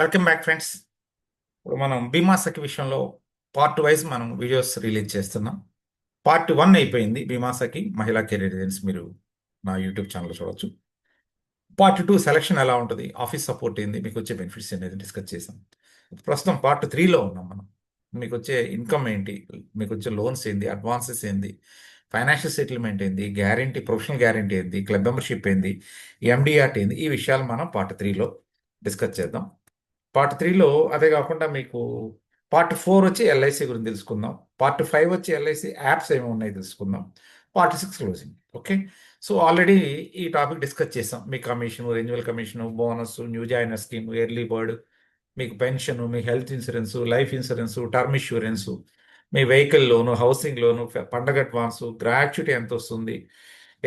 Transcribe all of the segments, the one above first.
Welcome back friends. ఇప్పుడు మనం బీమా సఖి విషయంలో పార్ట్ వైజ్ మనం వీడియోస్ రిలీజ్ చేస్తున్నాం. పార్ట్ 1 అయిపోయింది. బీమా సఖి మహిళా కెరీర్ ఏజెంట్స్ మీరు నా యూట్యూబ్ ఛానల్ చూడొచ్చు. పార్ట్ 2 సెలక్షన్ ఎలా ఉంటుంది, ఆఫీస్ సపోర్ట్ ఏంది, మీకు వచ్చే బెనిఫిట్స్ అనేది డిస్కస్ చేసాం. ప్రస్తుతం పార్ట్ 3లో ఉన్నాం మనం. మీకు వచ్చే ఇన్కమ్ ఏంటి, మీకు వచ్చే లోన్స్ ఏంది, అడ్వాన్సెస్ ఏంది, ఫైనాన్షియల్ సెటిల్మెంట్ ఏంది, గ్యారంటీ, ప్రొఫెషనల్ గ్యారంటీ ఏంది, క్లబ్ మెంబర్షిప్ ఏంది, ఎండిఆర్టీ ఏంది, ఈ విషయాలు మనం పార్ట్ 3లో డిస్కస్ చేద్దాం. పార్ట్ 3లో అదే కాకుండా మీకు పార్ట్ 4 వచ్చి ఎల్ఐసి గురించి తెలుసుకుందాం. పార్ట్ 5 వచ్చి ఎల్ఐసి యాప్స్ ఏమి ఉన్నాయి తెలుసుకుందాం. Part 6 closing. Okay. So already ఈ టాపిక్ డిస్కస్ చేసాం. మీ commission, renewal commission, bonus, new joiner scheme, early bird, మీకు పెన్షన్, మీ health insurance, life insurance, term insurance, మీ వెహికల్ లోను, హౌసింగ్ లోను, పండగ అడ్వాన్స్, గ్రాట్యుటీ ఎంత వస్తుంది,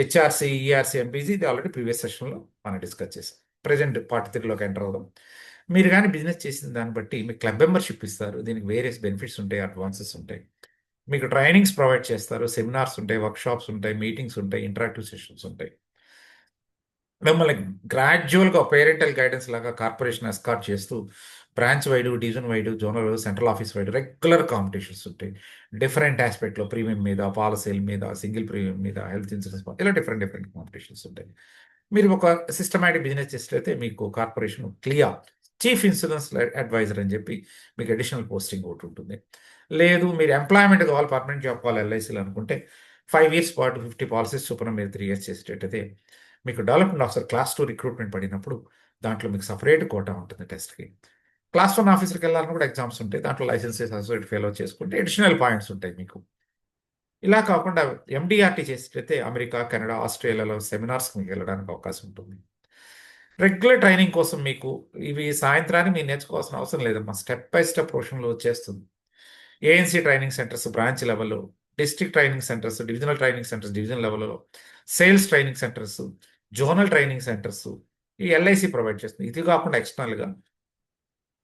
హెచ్ఆర్సి, ఈఆర్సి, ఎంపీజీ, ఇది ఆల్రెడీ ప్రీవియస్ సెషన్లో మనం డిస్కస్ చేసాం. ప్రజెంట్ పార్ట్ 3లోకి ఎంటర్ అవుదాం. మీరు కానీ బిజినెస్ చేసిన దాన్ని బట్టి మీకు క్లబ్ మెంబర్షిప్ ఇస్తారు. దీనికి వేరియస్ బెనిఫిట్స్ ఉంటాయి, అడ్వాన్సెస్ ఉంటాయి. మీకు ట్రైనింగ్స్ ప్రొవైడ్ చేస్తారు, సెమినార్స్ ఉంటాయి, వర్క్షాప్స్ ఉంటాయి, మీటింగ్స్ ఉంటాయి, ఇంటరాక్టివ్ సెషన్స్ ఉంటాయి. మిమ్మల్ని గ్రాడ్యువల్గా పేరెంటల్ గైడెన్స్ లాగా కార్పొరేషన్ ఎస్కార్ట్ చేస్తూ branch wide, division wide, zonal, central office wide regular competitions ఉంటాయి. డిఫరెంట్ ఆస్పెక్ట్లో ప్రీమియం మీద, పాలసీల మీద, సింగిల్ ప్రీమియం మీద, హెల్త్ ఇన్సూరెన్స్, ఇలా డిఫరెంట్ డిఫరెంట్ కాంపిటీషన్స్ ఉంటాయి. మీరు ఒక సిస్టమేటిక్ బిజినెస్ చేసినట్లయితే మీకు corporation clear chief insurance advisor అని చెప్పి మీకు అడిషనల్ పోస్టింగ్ ఒకటి ఉంటుంది. లేదు మీరు ఎంప్లాయ్మెంట్ కావాలి, పర్మనెంట్ జాబ్ కావాలి ఎల్ఐసీలు అనుకుంటే 5 years పాటు 50 పాలసీస్ చొప్పున మీరు 3 years చేసేటట్టయితే మీకు డెవలప్మెంట్ ఆఫీసర్ క్లాస్ 2 రిక్రూట్మెంట్ పడినప్పుడు దాంట్లో మీకు సపరేట్ కోటా ఉంటుంది టెస్ట్కి. క్లాస్ 1 ఆఫీసర్కి వెళ్ళాలని కూడా ఎగ్జామ్స్ ఉంటాయి. దాంట్లో లైసెన్సెస్ అసోసియేట్ ఫెలో చేసుకుంటే అడిషనల్ పాయింట్స్ ఉంటాయి మీకు. ఇలా కాకుండా ఎండిఆర్టీ చేసేటైతే అమెరికా, కెనడా, ఆస్ట్రేలియాలో సెమినార్స్కి మీకు వెళ్ళడానికి అవకాశం ఉంటుంది. రెగ్యులర్ ట్రైనింగ్ కోసం మీకు ఇవి సాయంత్రాన్ని మీరు నేర్చుకోవాల్సిన అవసరం లేదమ్మా. స్టెప్ బై స్టెప్ ప్రొఫెషన్లో వచ్చేస్తుంది. ఏఎన్సీ ట్రైనింగ్ సెంటర్స్ బ్రాంచ్ లెవెల్లో, district training centres, divisional training centres division లెవెల్లో, sales training centres, zonal training centres, ఈ ఎల్ఐసి ప్రొవైడ్ చేస్తుంది. ఇది కాకుండా ఎక్స్టర్నల్గా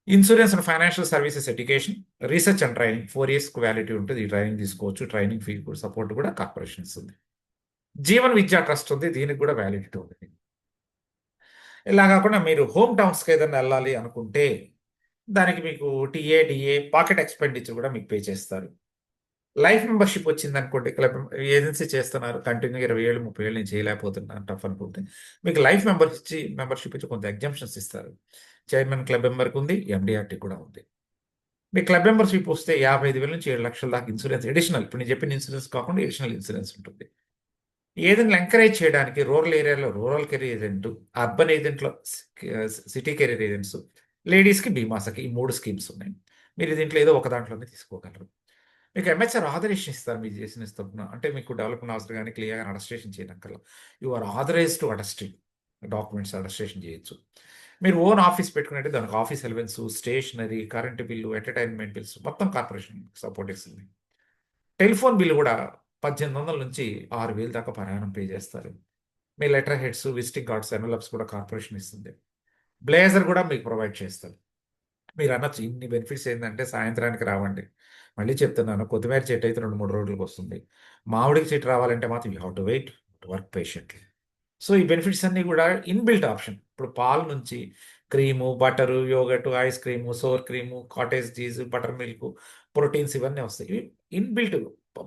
insurance and financial services education, research and training 4 years validity ఉంటుంది. ఈ ట్రైనింగ్ తీసుకోవచ్చు. ట్రైనింగ్ ఫీ సపోర్ట్ కూడా కార్పొరేషన్ ఇస్తుంది. జీవన్ విద్యా ట్రస్ట్ ఉంది, దీనికి కూడా వ్యాలిడిటీ ఉంది. ఇలా కాకుండా మీరు హోమ్ టౌన్స్కి ఏదైనా వెళ్ళాలి అనుకుంటే దానికి మీకు టీఏ, డిఏ, పాకెట్ ఎక్స్పెండిచర్ కూడా మీకు పే చేస్తారు. లైఫ్ మెంబర్షిప్ వచ్చింది అనుకోండి, క్లబ్ ఏజెన్సీ చేస్తున్నారు కంటిన్యూగా 20 ఏళ్ళు 30 ఏళ్ళు నేను చేయలేకపోతున్నాను టఫ్ అనుకుంటే మీకు లైఫ్ మెంబర్షిప్ ఇచ్చి కొంత ఎగ్జామ్షన్స్ ఇస్తారు. చైర్మన్ క్లబ్ మెంబర్కి ఉంది, ఎండిఆర్టీ కూడా ఉంది. మీ క్లబ్ మెంబర్షిప్ వస్తే 55,000 నుంచి 7 లక్షల దాకా ఇన్సూరెన్స్ అడిషనల్, ఇప్పుడు నేను చెప్పిన ఇన్సూరెన్స్ కాకుండా అడిషనల్ ఇన్సూరెన్స్ ఉంటుంది. ఏదైనా ఎంకరేజ్ చేయడానికి రూరల్ ఏరియాలో రూరల్ కెరీర్ ఏజెంట్, అర్బన్ ఏజెంట్లో సిటీ కెరీర్ ఏజెంట్స్, లేడీస్కి బీమాసకి ఈ 3 స్కీమ్స్ ఉన్నాయి. మీరు దీంట్లో ఏదో ఒక దాంట్లోనే తీసుకోగలరు. మీకు ఎంహెచ్ఆర్ ఆథరైజేషన్ ఇస్తారు మీరు చేసిన తప్పున. అంటే మీకు డెవలప్మెంట్ అవసరం కానీ క్లియర్గా అడస్ట్రేషన్ చేయనక్కర్లా. You are authorised to attest documents attestation చేయొచ్చు. మీరు ఓన్ ఆఫీస్ పెట్టుకున్నట్టు దానికి office allowance, stationery, current bill, entertainment bills మొత్తం కార్పొరేషన్ సపోర్ట్ ఇస్తుంది. టెలిఫోన్ బిల్లు కూడా 1800 నుంచి 6000 దాకా ప్రయాణం పే చేస్తారు. మీ letter heads, visiting cards, envelopes కూడా కార్పొరేషన్ ఇస్తుంది. బ్లేజర్ కూడా మీకు ప్రొవైడ్ చేస్తారు. మీరు అనొచ్చు ఇన్ని బెనిఫిట్స్ ఏంటంటే సాయంత్రానికి రావండి. మళ్ళీ చెప్తున్నాను, కొత్తిమీర చెట్టు అయితే 2, 3 రోజులకు వస్తుంది. మామిడికి చెట్టు రావాలంటే మాత్రం you have to wait, to work patiently. So ఈ బెనిఫిట్స్ అన్నీ కూడా ఇన్‌బిల్ట్ ఆప్షన్. ఇప్పుడు పాలు నుంచి cream, butter, yoghurt, ice cream, sour cream, cottage cheese, buttermilk, proteins ఇవన్నీ వస్తాయి. ఇవి ఇన్‌బిల్ట్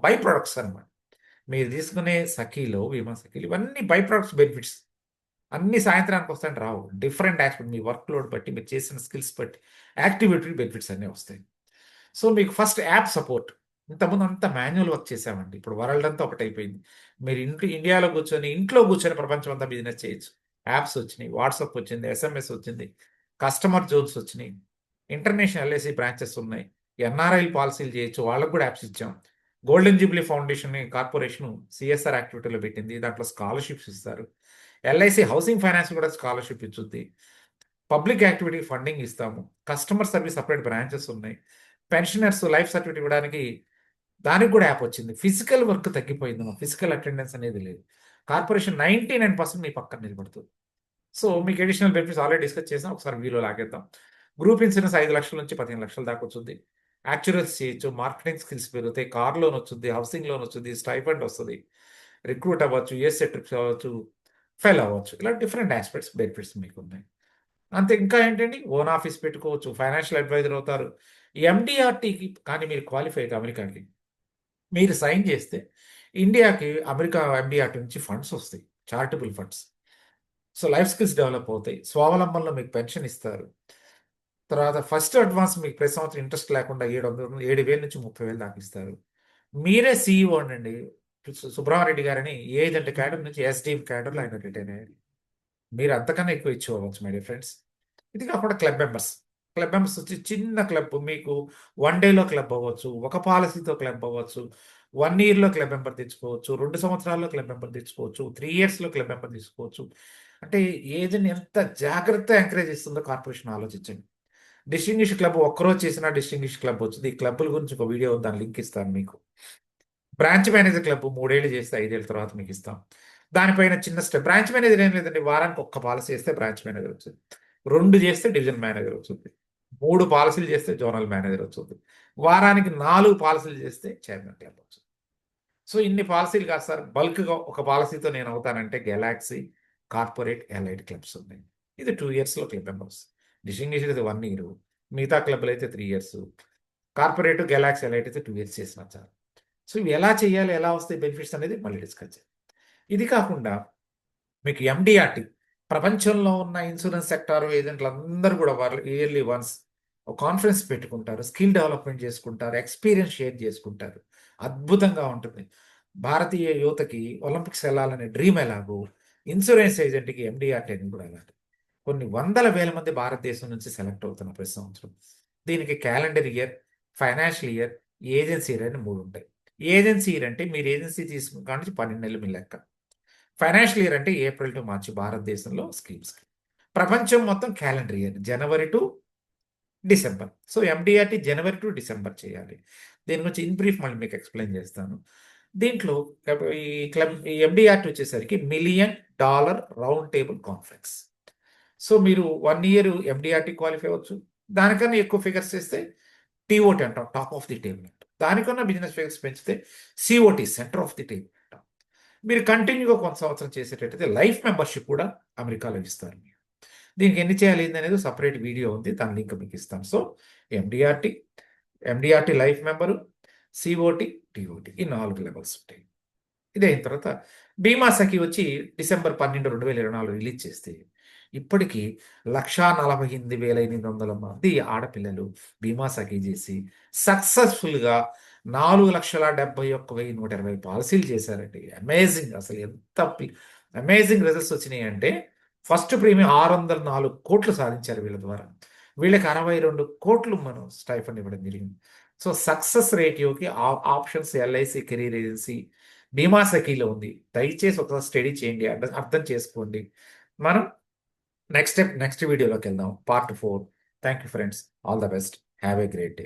బై ప్రొడక్ట్స్ అనమాట. మీరు తీసుకునే సఖీలో, బీమా సఖీలో ఇవన్నీ బై ప్రొడక్ట్స్ బెనిఫిట్స్. అన్ని సాయంత్రానికి వస్తాయని రావు. డిఫరెంట్ యాస్పెక్ట్ మీ వర్క్ లోడ్ బట్టి, మీరు చేసిన స్కిల్స్ బట్టి, యాక్టివిటీ బెనిఫిట్స్ అన్నీ వస్తాయి. సో మీకు ఫస్ట్ యాప్ సపోర్ట్. ఇంతకుముందు అంతా మాన్యువల్ వర్క్ చేసామండి. ఇప్పుడు వరల్డ్ అంతా ఒకటైపోయింది. మీరు ఇండియాలో కూర్చొని, ఇంట్లో కూర్చొని ప్రపంచం అంతా బిజినెస్ చేయొచ్చు. యాప్స్ వచ్చినాయి, వాట్సాప్ వచ్చింది, ఎస్ఎంఎస్ వచ్చింది, కస్టమర్ జోన్స్ వచ్చినాయి, ఇంటర్నేషనల్ ఎల్ఐసి బ్రాంచెస్ ఉన్నాయి, ఎన్ఆర్ఐ పాలసీలు చేయొచ్చు, వాళ్ళకు కూడా యాప్స్ ఇచ్చాం. Golden jubilee foundation corporation CSR యాక్టివిటీలో పెట్టింది. దాంట్లో స్కాలర్షిప్స్ ఇస్తారు. ఎల్ఐసి హౌసింగ్ ఫైనాన్స్ కూడా స్కాలర్షిప్ ఇచ్చుద్ది. పబ్లిక్ యాక్టివిటీ ఫండింగ్ ఇస్తాము. కస్టమర్ సర్వీస్ సపరేట్ బ్రాంచెస్ ఉన్నాయి. పెన్షనర్స్ లైఫ్ సర్టిఫికేట్ ఇవ్వడానికి దానికి కూడా యాప్ వచ్చింది. ఫిజికల్ వర్క్ తగ్గిపోయింది, ఫిజికల్ అటెండెన్స్ అనేది లేదు. కార్పొరేషన్ 99% మీ పక్కన నిలబడుతుంది. సో మీకు అడిషనల్ బెనిఫిట్స్ ఆల్రెడీ డిస్కస్ చేసాం. ఒకసారి వీలో లాగేద్దాం. గ్రూప్ ఇన్సూరెన్స్ 5 లక్షల నుంచి 15 లక్షల దాకా వచ్చింది. యాక్చురల్స్ చేయొచ్చు, మార్కెటింగ్ స్కిల్స్ పెరుగుతాయి, కార్ లోన్ వచ్చింది, హౌసింగ్ లోన్ వచ్చింది, స్టైఫండ్ వస్తుంది, రిక్రూట్ అవ్వచ్చు, యూఎస్ఏ ట్రిప్స్ అవ్వచ్చు, ఫెయిల్ అవ్వచ్చు. ఇలా డిఫరెంట్ ఆస్పెక్ట్స్ బెనిఫిట్స్ మీకు ఉన్నాయి. అంతే. ఇంకా ఏంటండి, ఓన్ ఆఫీస్ పెట్టుకోవచ్చు, ఫైనాన్షియల్ అడ్వైజర్ అవుతారు. ఎండిఆర్టీకి కానీ మీరు క్వాలిఫై అయితే అమెరికాకి మీరు సైన్ చేస్తే ఇండియాకి అమెరికా ఎండిఆర్టీ నుంచి ఫండ్స్ వస్తాయి, charitable funds. So life skills develop అవుతాయి, స్వావలంబనలో మీకు పెన్షన్ ఇస్తారు. తర్వాత ఫస్ట్ అడ్వాన్స్ మీకు ప్రతి సంవత్సరం ఇంట్రెస్ట్ లేకుండా 7,000 నుంచి 30,000 దాకా ఇస్తారు. మీరే సీఈఓ అండి. సుబ్రహ్మారెడ్డి గారని ఏజెంట్ క్యాడర్ నుంచి ఎస్డిఎం క్యాడర్లో ఆయన రిటైన్ అయ్యారు. మీరు అంతకన్నా ఎక్కువ ఇచ్చుకోవచ్చు మై డియర్ ఫ్రెండ్స్. ఇది కాకుండా క్లబ్ మెంబర్స్. క్లబ్ మెంబర్స్ వచ్చి చిన్న క్లబ్ మీకు 1 డేలో క్లబ్ అవ్వచ్చు, ఒక పాలసీతో క్లబ్ అవ్వచ్చు, 1 ఇయర్‌లో క్లబ్ మెంబర్ తెచ్చుకోవచ్చు, 2 సంవత్సరాల్లో క్లబ్ మెంబర్ తెచ్చుకోవచ్చు, 3 ఇయర్స్‌లో క్లబ్ మెంబర్ తీసుకోవచ్చు. అంటే ఏజ్‌ని ఎంత జాగ్రత్తగా ఎంకరేజ్ చేస్తుందో కార్పొరేషన్ ఆలోచించండి. డిస్టింగ్విష్ క్లబ్ ఒక్కరోజు చేసినా డిస్టింగ్విష్ క్లబ్ వచ్చింది. ఈ క్లబ్బుల గురించి ఒక వీడియో దాని లింక్ ఇస్తాను మీకు. బ్రాంచ్ మేనేజర్ క్లబ్ 3 ఏళ్ళు చేస్తే 5 ఏళ్ళ తర్వాత మీకు ఇస్తాం. దానిపైన చిన్న స్టెప్ బ్రాంచ్ మేనేజర్ ఏం లేదండి. వారానికి ఒక్క పాలసీ చేస్తే బ్రాంచ్ మేనేజర్ వచ్చింది. 2 చేస్తే డివిజన్ మేనేజర్ వచ్చింది. 3 పాలసీలు చేస్తే జోనల్ మేనేజర్ వచ్చింది. వారానికి 4 పాలసీలు చేస్తే చైర్మన్ క్లబ్ వచ్చింది. సో ఇన్ని పాలసీలు కాదు సార్, బల్క్గా ఒక పాలసీతో నేను అవుతానంటే గెలాక్సీ, కార్పొరేట్, ఎలైట్ క్లబ్స్ ఉన్నాయి. ఇది 2 ఇయర్స్లో క్లబ్ మెంబర్స్. డిస్టింగ్విష్డ్ అయితే 1 ఇయర్, మిగతా క్లబ్లు అయితే 3 ఇయర్స్, కార్పొరేట్, గెలాక్సీ, ఎలైట్ అయితే 2 ఇయర్స్ చేసిన చాలు. సో ఇవి ఎలా చేయాలి, ఎలా వస్తాయి బెనిఫిట్స్ అనేది మళ్ళీ డిస్కస్ చేయాలి. ఇది కాకుండా మీకు ఎండిఆర్టీ, ప్రపంచంలో ఉన్న ఇన్సూరెన్స్ సెక్టార్ ఏజెంట్లు అందరూ కూడా వాళ్ళు ఇయర్లీ వన్స్ ఒక కాన్ఫరెన్స్ పెట్టుకుంటారు, స్కిల్ డెవలప్మెంట్ చేసుకుంటారు, ఎక్స్పీరియన్స్ షేర్ చేసుకుంటారు. అద్భుతంగా ఉంటుంది. భారతీయ యువతకి ఒలింపిక్స్ వెళ్ళాలనే డ్రీమ్ ఎలాగో ఇన్సూరెన్స్ ఏజెంట్కి ఎండిఆర్టీ అని కూడా అలాగే కొన్ని వందల వేల మంది భారతదేశం నుంచి సెలెక్ట్ అవుతున్న ప్రతి సంవత్సరం. దీనికి calendar year, financial year, agency year అని 3 ఉంటాయి. ఏజెన్సీ ఇయర్ అంటే మీరు ఏజెన్సీ తీసుకున్న కాడ నుంచి 12 నెలలు మీ లెక్క. ఫైనాన్షియల్ ఇయర్ అంటే ఏప్రిల్ టు మార్చి భారతదేశంలో స్కీమ్స్. ప్రపంచం మొత్తం calendar year January to December. So MDRT January to December చేయాలి. దీని గురించి ఇన్ బ్రీఫ్ మళ్ళీ మీకు ఎక్స్ప్లెయిన్ చేస్తాను. దీంట్లో ఈ క్లబ్ ఈ ఎండిఆర్టీ వచ్చేసరికి $1 million round table conference. So మీరు 1 ఇయర్ ఎండిఆర్టీ క్వాలిఫై అవ్వచ్చు. దానికన్నా ఎక్కువ ఫిగర్స్ చేస్తే టీఓటీ అంటాం, టాప్ ఆఫ్ ది టేబుల్ అంటాం. దానికన్నా బిజినెస్ ఫిగర్స్ పెంచితే COT, centre of the table అంటాం. మీరు కంటిన్యూగా కొంత సంవత్సరం చేసేటట్టయితే లైఫ్ మెంబర్షిప్ కూడా అమెరికాలో ఇస్తారు. దీనికి ఎన్ని చేయాలి అనేది సపరేట్ వీడియో ఉంది, దాని లింక్ మీకు ఇస్తాను. So MDRT, MDRT life member, COT, TOT ఈ 4 లెవెల్స్ ఉంటాయి. ఇది అయిన తర్వాత బీమా సఖి వచ్చి డిసెంబర్ 12, 2024 రిలీజ్ చేస్తే ఇప్పటికీ 1,48,800 మంది ఆడపిల్లలు బీమా సఖి చేసి సక్సెస్ఫుల్గా 4,71,120 పాలసీలు చేశారండి. అమేజింగ్, అసలు ఎంత అమేజింగ్ రిజల్ట్స్ వచ్చినాయి అంటే ఫస్ట్ ప్రీమియం 604 కోట్లు సాధించారు వీళ్ళ ద్వారా. వీళ్ళకి 62 కోట్లు మనం స్టైఫండ్ ఇవ్వడం జరిగింది. సో సక్సెస్ రేటియోకి ఆప్షన్స్ ఎల్ఐసి కెరీర్ ఏజెన్సీ బీమా సఖీలో ఉంది. దయచేసి ఒకసారి స్టడీ చేయండి, అర్థం చేసుకోండి. మనం నెక్స్ట్ వీడియోలోకి వెళ్దాం, part 4. Thank you friends, all the best, have a great day.